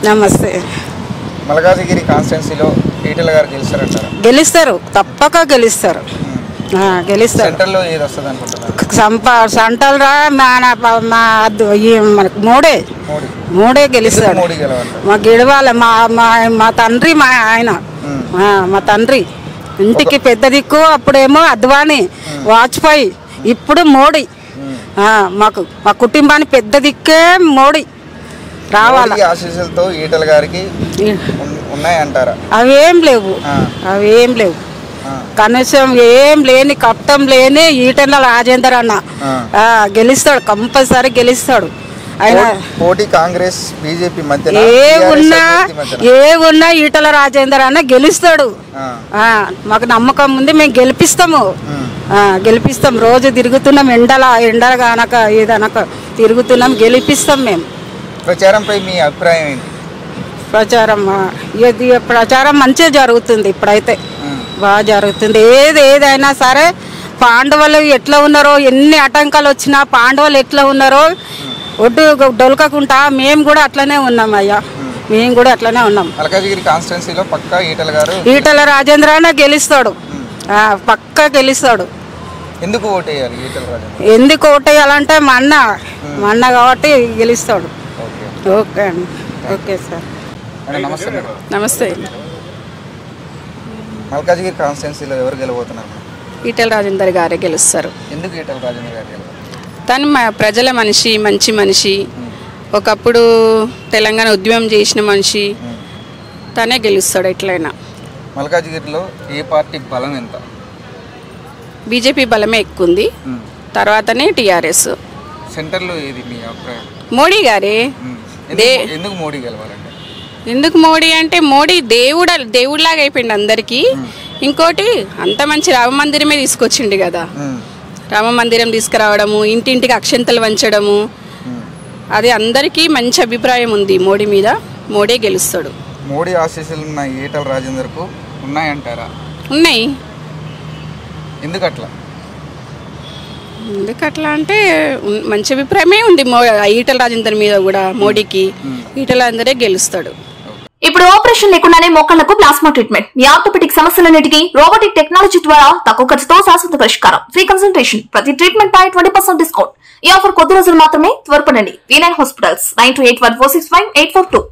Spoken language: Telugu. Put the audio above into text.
నమస్తే. మల్కాజిగిరి కాన్స్టిట్యున్సీలో ఈటెల గారు గెలుస్తారంటారా? గెలుస్తారు, తప్పక గెలుస్తారు. గెలుస్తారు. సెంట్రల్లో ఏది వస్తుంది అనుకుంటున్నారు? సెంట్రల్ రా మనకు మోడే గెలుస్తాడు. మా గెలవాలి. మా తండ్రి ఆయన మా తండ్రి ఇంటికి పెద్ద దిక్కు. అప్పుడేమో అద్వానీ, వాజ్పేయి, ఇప్పుడు మోడీ. మాకు మా కుటుంబానికి పెద్ద దిక్కే మోడీ రావాలి. ఆశీస్సులతో ఈటెల గారికి ఉన్నాయంటారా? అవేం లేవు. కనీసం ఏం లేని కట్టం లేని ఈటెల రాజేందర్ అన్న గెలుస్తాడు, కంపల్సరీ గెలుస్తాడు. ఆయన పోటీ కాంగ్రెస్ బీజేపీ మధ్య ఏ ఉన్నా ఈటెల రాజేందర్ అన్న గెలుస్తాడు. మాకు నమ్మకం ఉంది, మేము గెలిపిస్తాం. రోజు తిరుగుతున్నాం, ఎండల కానక ఏదనక తిరుగుతున్నాం, గెలిపిస్తాం మేము. ప్రచారంపై మీ అభిప్రాయం ఏంటి? ప్రచారం మంచిగా జరుగుతుంది. ఇప్పుడైతే బాగా జరుగుతుంది. ఏదైనా సరే పాండవులు ఎట్లా ఉన్నారో, ఎన్ని ఆటంకాలు వచ్చినా పాండవులు ఎట్లా ఉన్నారో ఒడ్డు డొలకకుండా మేము కూడా అట్లనే ఉన్నాం అయ్యా. మేము కూడా అట్లనే ఉన్నాం. మల్కాజిగిరి కాన్స్టిట్యున్సీలో పక్కా ఈటెల రాజేంద్ర అన్న గెలుస్తాడు, పక్కా గెలుస్తాడు. ఎందుకు ఓటేయాలి? ఎందుకు ఓటేయాలంటే మా అన్న కాబట్టి గెలుస్తాడు. ఓకే అండి. Okay sir. నమస్తే. మల్కాజిగిరి కాన్స్టిట్యున్సీలో ఎవరు గెలవబోతున్నారు? ఈటెల రాజేందర్ గారే గెలుస్తారు. ఎందుకు ఈటెల రాజేందర్ గారు గెలవాలి? తను ప్రజల మనిషి, మంచి మనిషి, ఒకప్పుడు తెలంగాణ ఉద్యమం చేసిన మనిషి. తనే గెలుస్తాడు ఎట్లయినా. మల్కాజిగిరిలో ఏ పార్టీ బలం ఎంత? బీజేపీ బలమే ఎక్కువ ఉంది, తర్వాతనే టీఆర్ఎస్. సెంటర్లో ఏది మీ అభిప్రాయం? మోడీ గారే. ఎందుకు మోడీ గెలవాలంటే? ఎందుకు మోడీ అంటే మోడీ దేవుడిలాగా అయిపోయింది అందరికీ. ఇంకోటి అంత మంచి రామ మందిరమే తీసుకొచ్చిండు కదా. రామ మందిరం తీసుకురావడము, ఇంటింటికి అక్షంతలు వంచడము, అది అందరికీ మంచి అభిప్రాయం ఉంది మోడీ మీద. మోడీ గెలుస్తాడు. మోడీ ఆశీస్సులు ఉన్న ఈటెల రాజేందర్కు ఉన్నాయంటారా? ఉన్నాయి. ఎందుకట్లా అంటే మంచి అభిప్రాయమే ఉంది ఈటెల రాజేందర్ మీద కూడా. మోడీకి ఈటెల రాజేందరే గెలుస్తాడు. ఇప్పుడు ఆపరేషన్ లేకుండానే మోకాళ్లకు ప్లాస్మా ట్రీట్మెంట్, మీ ఆర్థోపెటిక్ సమస్యలన్నిటికీ రోబోటిక్ టెక్నాలజీ ద్వారా తక్కువ ఖర్చుతో శాశ్వత పరిష్కారం. ఫ్రీ కన్సల్టేషన్, ప్రతి ట్రీట్మెంట్ పై 20% డిస్కౌంట్. ఈ ఆఫర్ కొద్ది రోజులు మాత్రమే. త్వరపడండి. V9 hospitals 9281465842.